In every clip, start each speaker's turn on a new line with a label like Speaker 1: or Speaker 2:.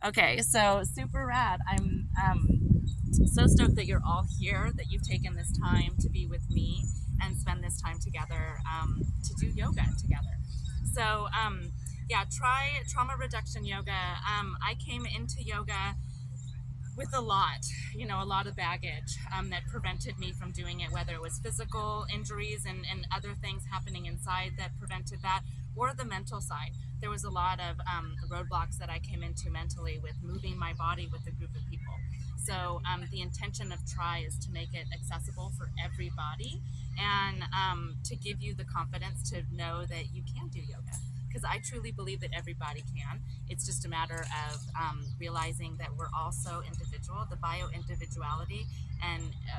Speaker 1: Okay, so super rad. I'm so stoked that you're all here, that you've taken this time to be with me and spend this time together to do yoga together. So, yeah, try trauma reduction yoga. I came into yoga with a lot of baggage that prevented me from doing it, whether it was physical injuries and other things happening inside that prevented that, or the mental side. There was a lot of roadblocks that I came into mentally with moving my body with a group of people. So the intention of Try is to make it accessible for everybody and to give you the confidence to know that you can do yoga, because I truly believe that everybody can. It's just a matter of realizing that we're all so individual. The bio-individuality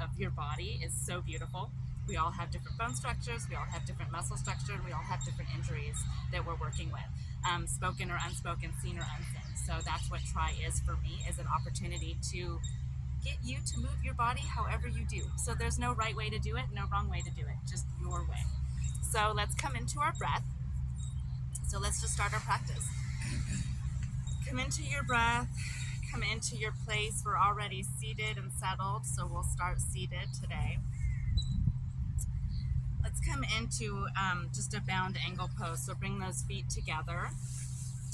Speaker 1: of your body is so beautiful. We all have different bone structures, we all have different muscle structure, and we all have different injuries that we're working with, spoken or unspoken, seen or unseen. So that's what Try is for me, is an opportunity to get you to move your body however you do. So there's no right way to do it, no wrong way to do it, just your way. So let's come into our breath. So let's just start our practice. Come into your breath, come into your place. We're already seated and settled, so we'll start seated today. Let's come into just a bound angle pose. So bring those feet together.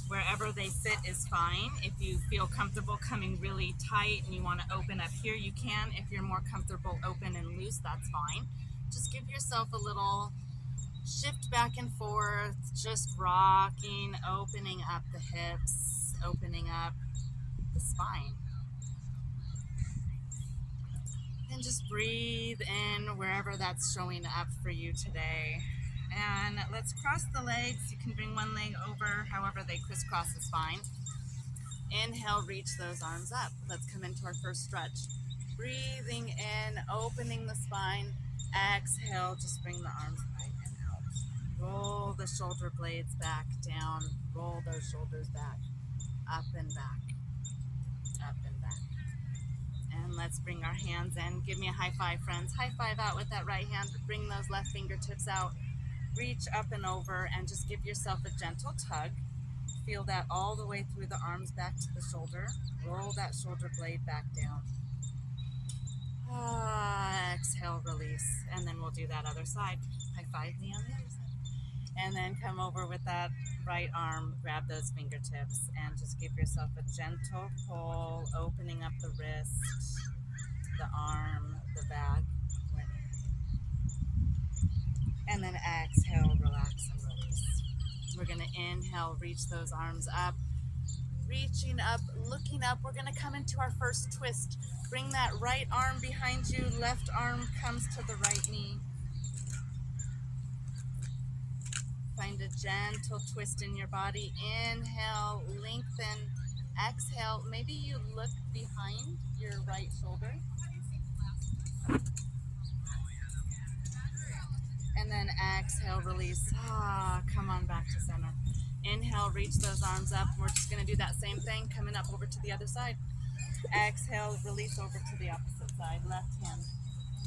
Speaker 1: Wherever they sit is fine. If you feel comfortable coming really tight and you want to open up here, you can. If you're more comfortable open and loose, that's fine. Just give yourself a little shift back and forth, just rocking, opening up the hips, opening up the spine. And just breathe in wherever that's showing up for you today. And let's cross the legs. You can bring one leg over, however they crisscross is fine. Inhale, reach those arms up. Let's come into our first stretch. Breathing in, opening the spine. Exhale, just bring the arms right and out. Roll the shoulder blades back down. Roll those shoulders back. Up and back. Up and back. And let's bring our hands in. Give me a high five, friends. High five out with that right hand. Bring those left fingertips out. Reach up and over and just give yourself a gentle tug. Feel that all the way through the arms back to the shoulder. Roll that shoulder blade back down. Exhale, release. And then we'll do that other side. High five me on the other side. And then come over with that right arm, grab those fingertips, and just give yourself a gentle pull, opening up the wrist, the arm, the back. And then exhale, relax and release. We're going to inhale, reach those arms up, reaching up, looking up. We're going to come into our first twist. Bring that right arm behind you, left arm comes to the right knee. Find a gentle twist in your body. Inhale, lengthen. Exhale, maybe you look behind your right shoulder. And then exhale, release. Come on back to center. Inhale, reach those arms up. We're just going to do that same thing, coming up over to the other side. Exhale, release over to the opposite side. Left hand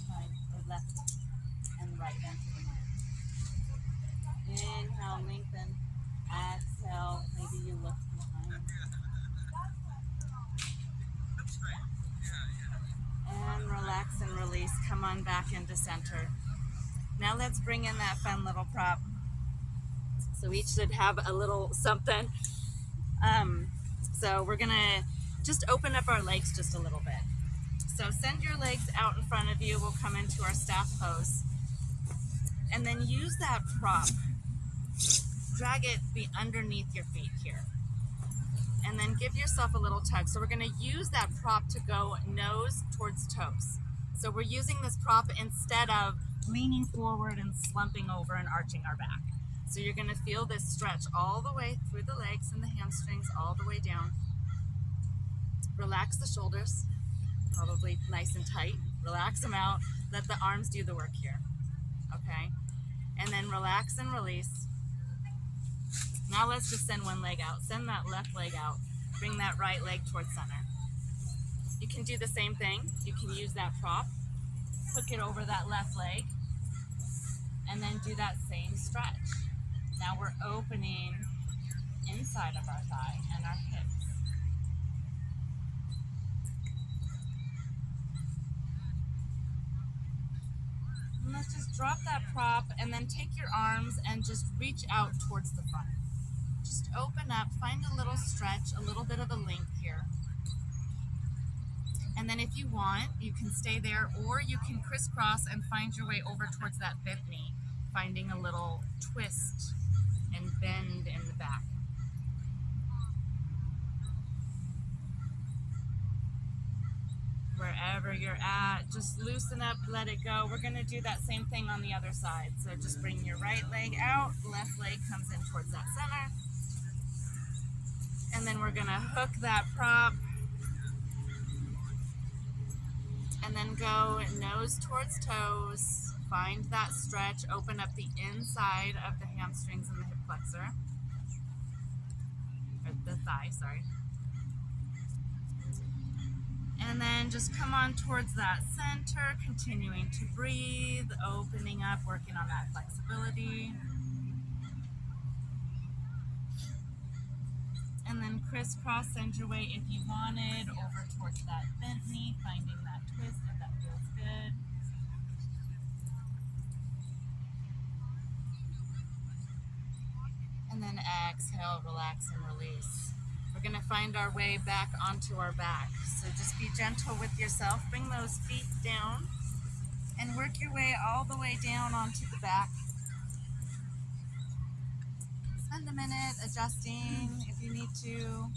Speaker 1: behind, or left and right hand to the right. Inhale, lengthen. Exhale, maybe you look behind. And relax and release. Come on back into center. Now let's bring in that fun little prop. So each should have a little something. So we're gonna just open up our legs just a little bit. So send your legs out in front of you. We'll come into our staff pose. And then use that prop. Drag it be underneath your feet here. And then give yourself a little tug. So we're gonna use that prop to go nose towards toes. So we're using this prop instead of leaning forward and slumping over and arching our back. So you're gonna feel this stretch all the way through the legs and the hamstrings, all the way down. Relax the shoulders, probably nice and tight. Relax them out, let the arms do the work here, okay? And then relax and release. Now let's just send one leg out. Send that left leg out. Bring that right leg towards center. You can do the same thing. You can use that prop, hook it over that left leg, and then do that same stretch. Now we're opening inside of our thigh and our hips. hands, just drop that prop, and then take your arms and just reach out towards the front. Just open up, find a little stretch, a little bit of a length here. And then if you want, you can stay there, or you can crisscross and find your way over towards that fifth knee, finding a little twist and bend in the back. Wherever you're at, just loosen up, let it go. We're going to do that same thing on the other side. So just bring your right leg out, left leg comes in towards that center. And then we're going to hook that prop. And then go nose towards toes. Find that stretch. Open up the inside of the hamstrings and the hip flexor. Or the thigh, sorry. And then just come on towards that center, continuing to breathe, opening up, working on that flexibility. And then crisscross, send your weight if you wanted over towards that bent knee, finding that twist if that feels good. And then exhale, relax, and release. We're going to find our way back onto our back. So just be gentle with yourself. Bring those feet down and work your way all the way down onto the back. Spend a minute adjusting if you need to.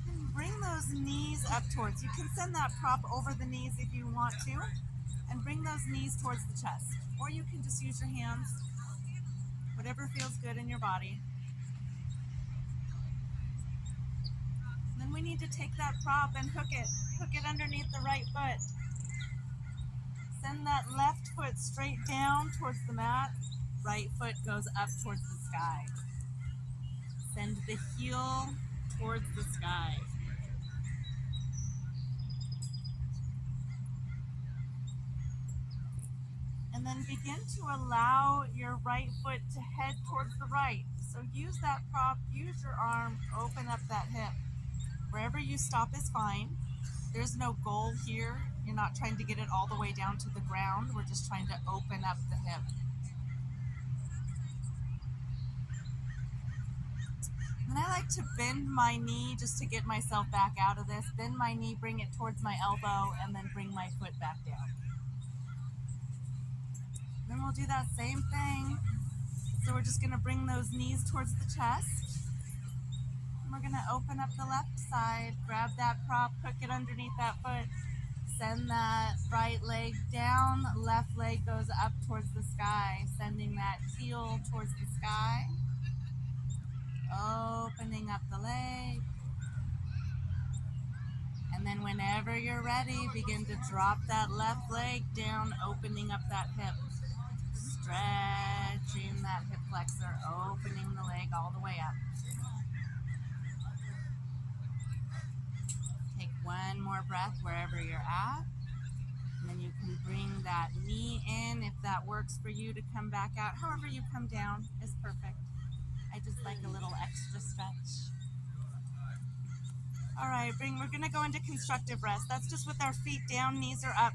Speaker 1: And bring those knees up towards. You can send that prop over the knees if you want to, and bring those knees towards the chest. Or you can just use your hands, whatever feels good in your body. And then we need to take that prop and hook it underneath the right foot. Send that left foot straight down towards the mat. Right foot goes up towards the sky. Send the heel towards the sky. And then begin to allow your right foot to head towards the right. So use that prop, use your arm, open up that hip. Wherever you stop is fine. There's no goal here. You're not trying to get it all the way down to the ground. We're just trying to open up the hip. And I like to bend my knee just to get myself back out of this. Bend my knee, bring it towards my elbow, and then bring my foot back down. Then we'll do that same thing. So we're just going to bring those knees towards the chest. And we're going to open up the left side, grab that prop, hook it underneath that foot. Send that right leg down, left leg goes up towards the sky, sending that heel towards the sky. Opening up the leg. And then whenever you're ready, begin to drop that left leg down, opening up that hip. Stretching that hip flexor, opening the leg all the way up. Take one more breath wherever you're at. And then you can bring that knee in if that works for you to come back out. However you come down is perfect. I just like a little extra stretch. All right, we're gonna go into constructive rest. That's just with our feet down, knees are up.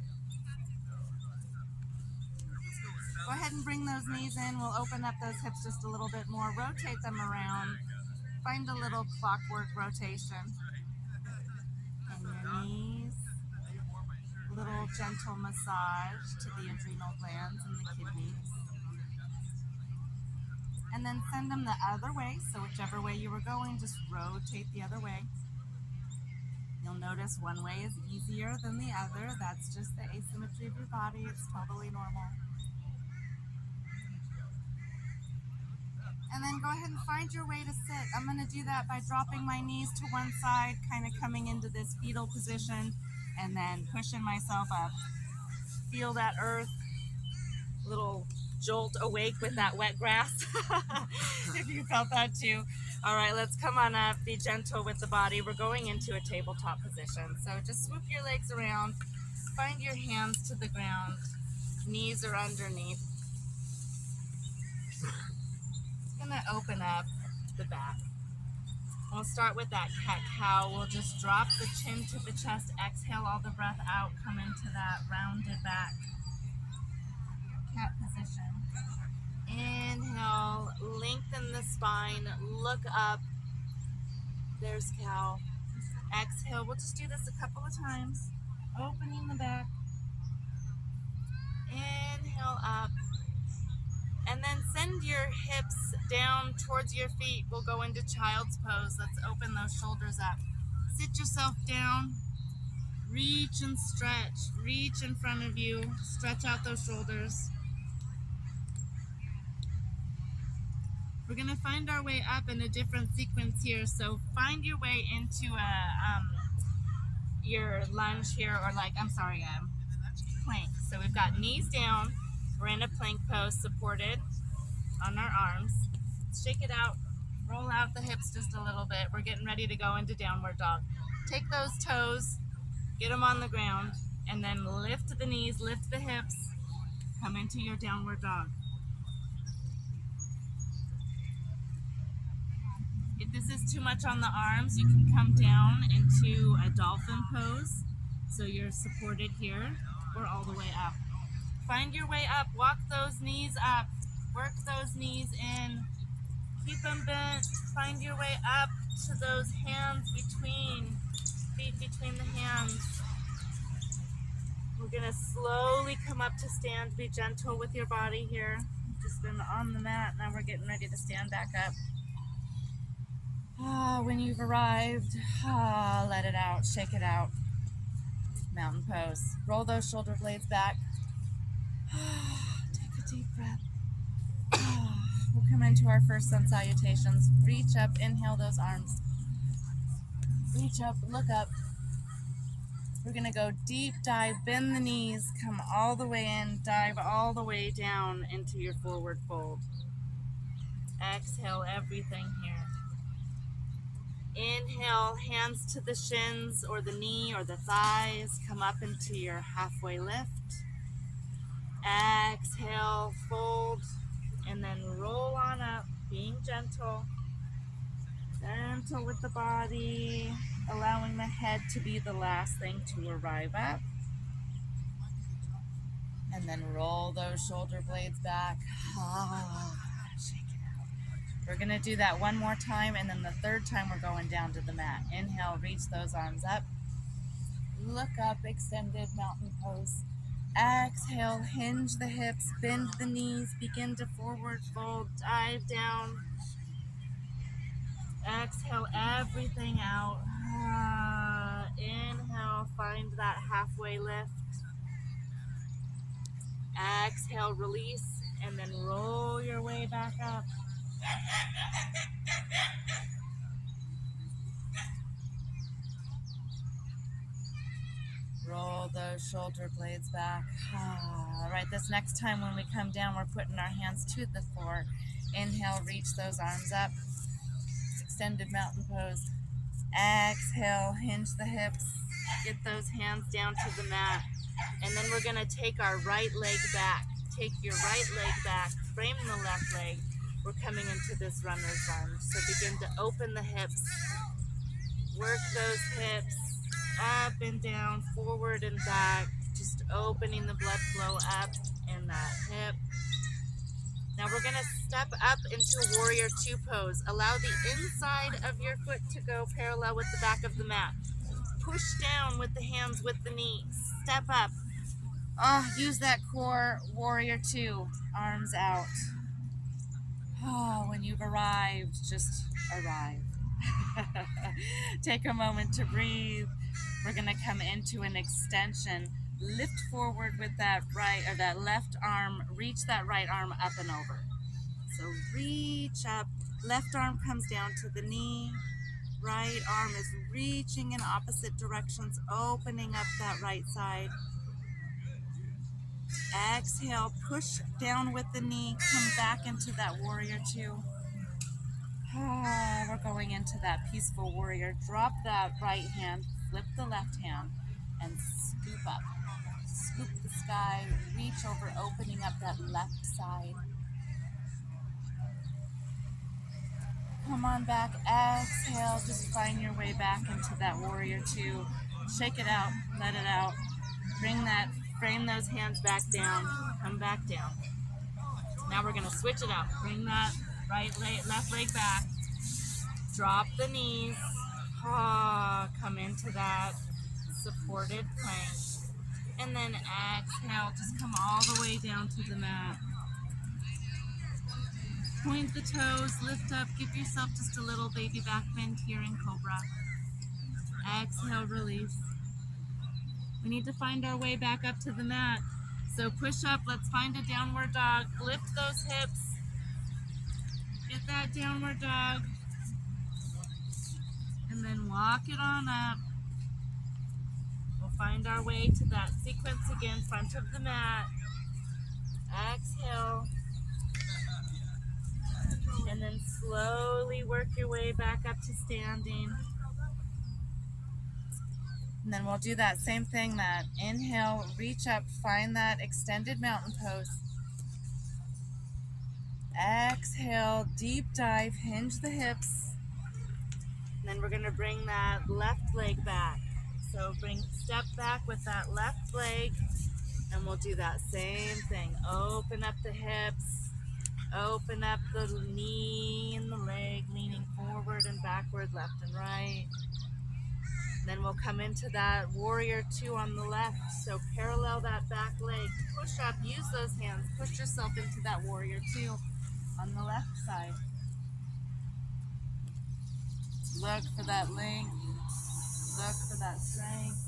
Speaker 1: Go ahead and bring those knees in. We'll open up those hips just a little bit more. Rotate them around. Find a little clockwork rotation. And your knees. A little gentle massage to the adrenal glands and the kidneys. And then send them the other way. So whichever way you were going, just rotate the other way. You'll notice one way is easier than the other. That's just the asymmetry of your body. It's totally normal. And then go ahead and find your way to sit. I'm going to do that by dropping my knees to one side, kind of coming into this fetal position, and then pushing myself up. Feel that earth, little jolt awake with that wet grass, if you felt that too. All right, let's come on up, be gentle with the body. We're going into a tabletop position. So just swoop your legs around, find your hands to the ground, knees are underneath. Gonna open up the back. we'll start with that cat-cow. We'll just drop the chin to the chest. Exhale all the breath out. Come into that rounded back cat position. Inhale, lengthen the spine, look up. There's cow. Exhale, we'll just do this a couple of times. Opening the back. Inhale up. And then send your hips down towards your feet. We'll go into child's pose. Let's open those shoulders up. Sit yourself down. Reach and stretch. Reach in front of you. Stretch out those shoulders. We're going to find our way up in a different sequence here. So find your way into your lunge here, or plank. So we've got knees down. We're in a plank pose, supported on our arms. Shake it out. Roll out the hips just a little bit. We're getting ready to go into downward dog. Take those toes, get them on the ground, and then lift the knees, lift the hips. Come into your downward dog. If this is too much on the arms, you can come down into a dolphin pose. So you're supported here or all the way up. Find your way up. Walk those knees up. Work those knees in. Keep them bent. Find your way up to those hands between, feet between the hands. We're going to slowly come up to stand. Be gentle with your body here. You've just been on the mat. Now we're getting ready to stand back up. When you've arrived, let it out, shake it out. Mountain pose. Roll those shoulder blades back. Take a deep breath. We'll come into our first sun salutations. Reach up, inhale those arms. Reach up, look up. We're going to go deep dive, bend the knees, come all the way in, dive all the way down into your forward fold. Exhale everything here. Inhale, hands to the shins or the knee or the thighs. Come up into your halfway lift. Exhale, fold, and then roll on up, being gentle. Gentle with the body, allowing the head to be the last thing to arrive up. And then roll those shoulder blades back. Shake it out. We're going to do that one more time, and then the third time we're going down to the mat. Inhale, reach those arms up. Look up, extended mountain pose. Exhale, hinge the hips, bend the knees, begin to forward fold, dive down. Exhale everything out. Inhale, find that halfway lift. Exhale, release, and then roll your way back up. Roll those shoulder blades back. All right, this next time when we come down, we're putting our hands to the floor. Inhale, reach those arms up. Extended mountain pose. Exhale, hinge the hips. Get those hands down to the mat. And then we're going to take our right leg back. Take your right leg back. Frame the left leg. We're coming into this runner's lunge. So begin to open the hips. Work those hips. Up and down, forward and back. Just opening the blood flow up in that hip. Now we're going to step up into warrior two pose. Allow the inside of your foot to go parallel with the back of the mat. Push down with the hands with the knees. Step up. Use that core, warrior two. Arms out. When you've arrived, just arrive. Take a moment to breathe. We're going to come into an extension. Lift forward with that right or that left arm. Reach that right arm up and over. So reach up. Left arm comes down to the knee. Right arm is reaching in opposite directions, opening up that right side. Exhale, push down with the knee. Come back into that warrior two. We're going into that peaceful warrior. Drop that right hand, flip the left hand, and scoop up. Scoop the sky, reach over, opening up that left side. Come on back. Exhale. Just find your way back into that warrior two. Shake it out. Let it out. Frame those hands back down. Come back down. Now we're going to switch it out. Bring that left leg back. Drop the knees. Come into that supported plank. And then exhale. Just come all the way down to the mat. Point the toes, lift up, give yourself just a little baby back bend here in Cobra. Exhale, release. We need to find our way back up to the mat. So push up, let's find a downward dog. Lift those hips. Get that downward dog. And then walk it on up. We'll find our way to that sequence again, front of the mat. Exhale. And then slowly work your way back up to standing. And then we'll do that same thing, that inhale, reach up, find that extended mountain pose. Exhale, deep dive, hinge the hips. And then we're going to bring that left leg back. So step back with that left leg, and we'll do that same thing. Open up the hips. Open up the knee and the leg, leaning forward and backward, left and right. Then we'll come into that warrior two on the left. So parallel that back leg. Push up, use those hands. Push yourself into that warrior two on the left side. Look for that length. Look for that strength.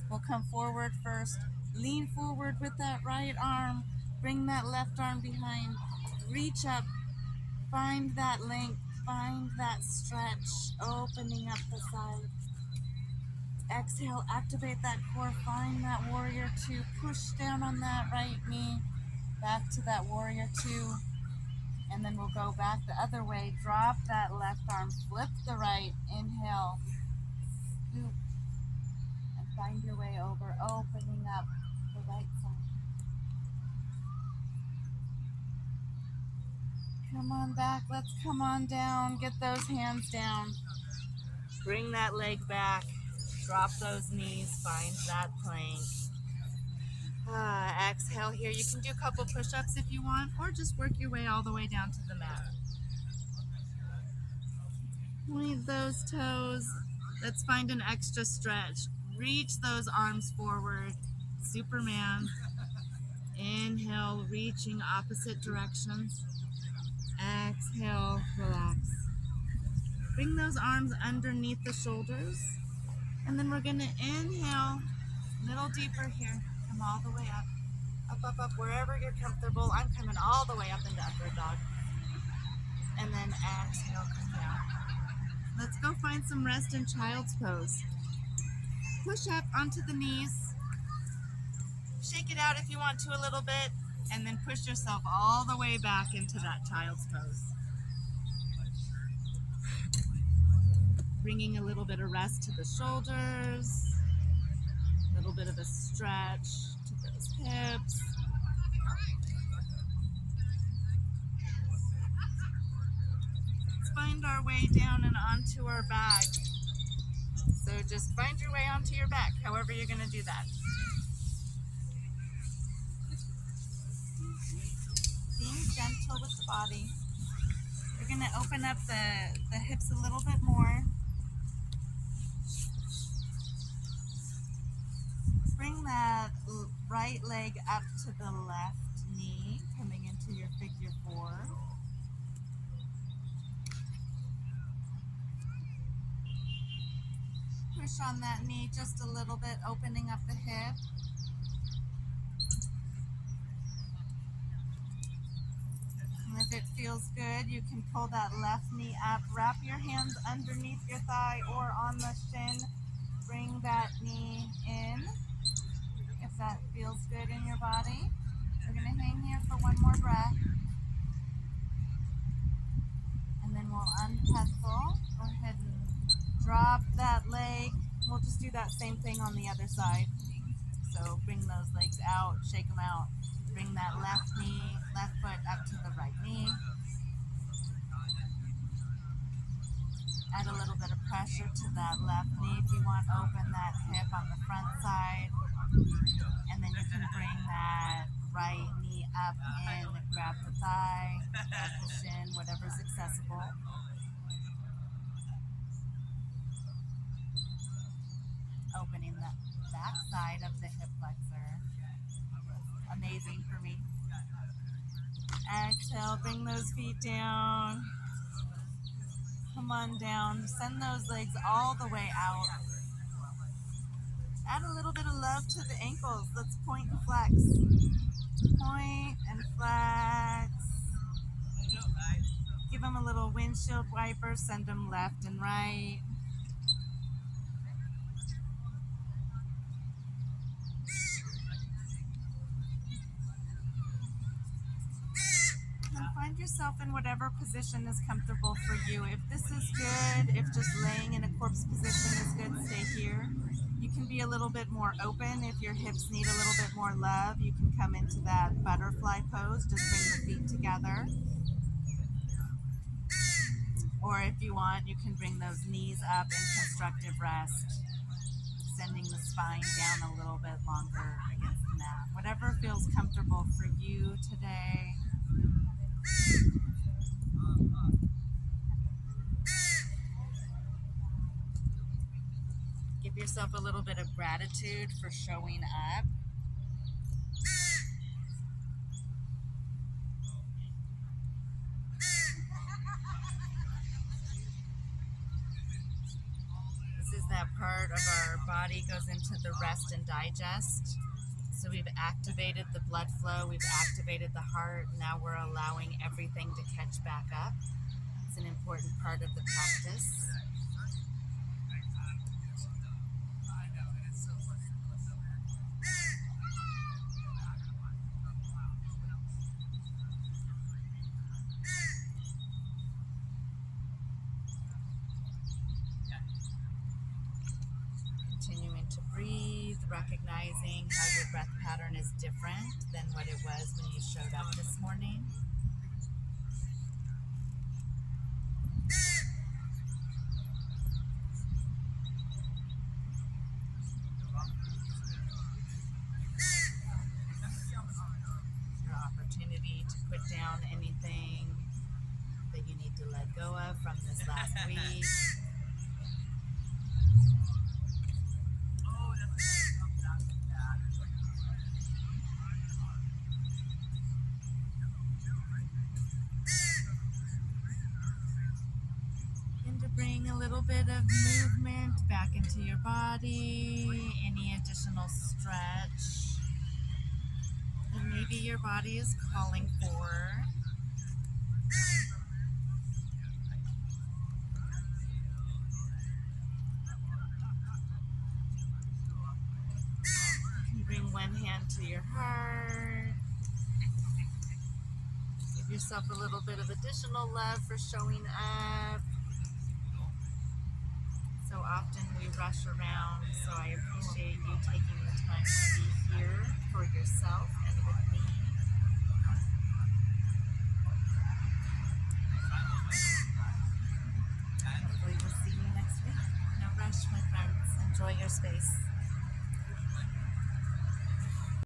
Speaker 1: We'll come forward first. Lean forward with that right arm. Bring that left arm behind. Reach up. Find that length. Find that stretch. Opening up the side. Exhale. Activate that core. Find that warrior two. Push down on that right knee. Back to that warrior two. And then we'll go back the other way. Drop that left arm. Flip the right. Inhale. Scoop. And find your way over. Opening up the right side. Come on back, let's come on down, get those hands down. Bring that leg back, drop those knees, find that plank. Exhale here, you can do a couple push-ups if you want, or just work your way all the way down to the mat. Point those toes, let's find an extra stretch. Reach those arms forward, Superman. Inhale, reaching opposite directions. Exhale, relax. Bring those arms underneath the shoulders. And then we're going to inhale, a little deeper here. Come all the way up. Up, up, up, wherever you're comfortable. I'm coming all the way up into upward dog. And then exhale, come down. Let's go find some rest in child's pose. Push up onto the knees. Shake it out if you want to a little bit. And then push yourself all the way back into that child's pose. Bringing a little bit of rest to the shoulders, a little bit of a stretch to those hips. Let's find our way down and onto our back. So just find your way onto your back, however you're going to do that. Being gentle with the body. We're going to open up the hips a little bit more. Bring that right leg up to the left knee, coming into your figure four. Push on that knee just a little bit, opening up the hip. If it feels good, you can pull that left knee up. Wrap your hands underneath your thigh or on the shin. Bring that knee in. If that feels good in your body. We're going to hang here for one more breath. And then we'll unpencil. Go ahead and drop that leg. We'll just do that same thing on the other side. So bring those legs out, shake them out. Bring that left foot up to the right knee. Add a little bit of pressure to that left knee if you want. Open that hip on the front side. And then you can bring that right knee up in, grab the thigh, grab the shin, whatever's accessible. Opening the back side of the hip flexor. Amazing for me. Exhale, bring those feet down. Come on down. Send those legs all the way out. Add a little bit of love to the ankles. Let's point and flex. Point and flex. Give them a little windshield wiper. Send them left and right. And find yourself in whatever position is comfortable for you. If this is good, if just laying in a corpse position is good, stay here. You can be a little bit more open. If your hips need a little bit more love, you can come into that butterfly pose. Just bring the feet together. Or if you want, you can bring those knees up in constructive rest, sending the spine down a little bit longer against the mat. Whatever feels comfortable for you today. Give yourself a little bit of gratitude for showing up. This is that part of our body goes into the rest and digest. So we've activated the blood flow, we've activated the heart. Now we're allowing everything to catch back up. It's an important part of the practice. Continuing to breathe, recognizing how your breath pattern is different than what it was when you showed up this morning. Your opportunity to put down anything that you need to let go of from this last week. And to bring a little bit of movement back into your body, any additional stretch that maybe your body is calling for. You can bring one hand to your heart. Give yourself a little bit of additional love for showing up. So often we rush around, so I appreciate you taking the time to be here for yourself and with me. Hopefully we'll see you next week. No rush, my friends. Enjoy your space.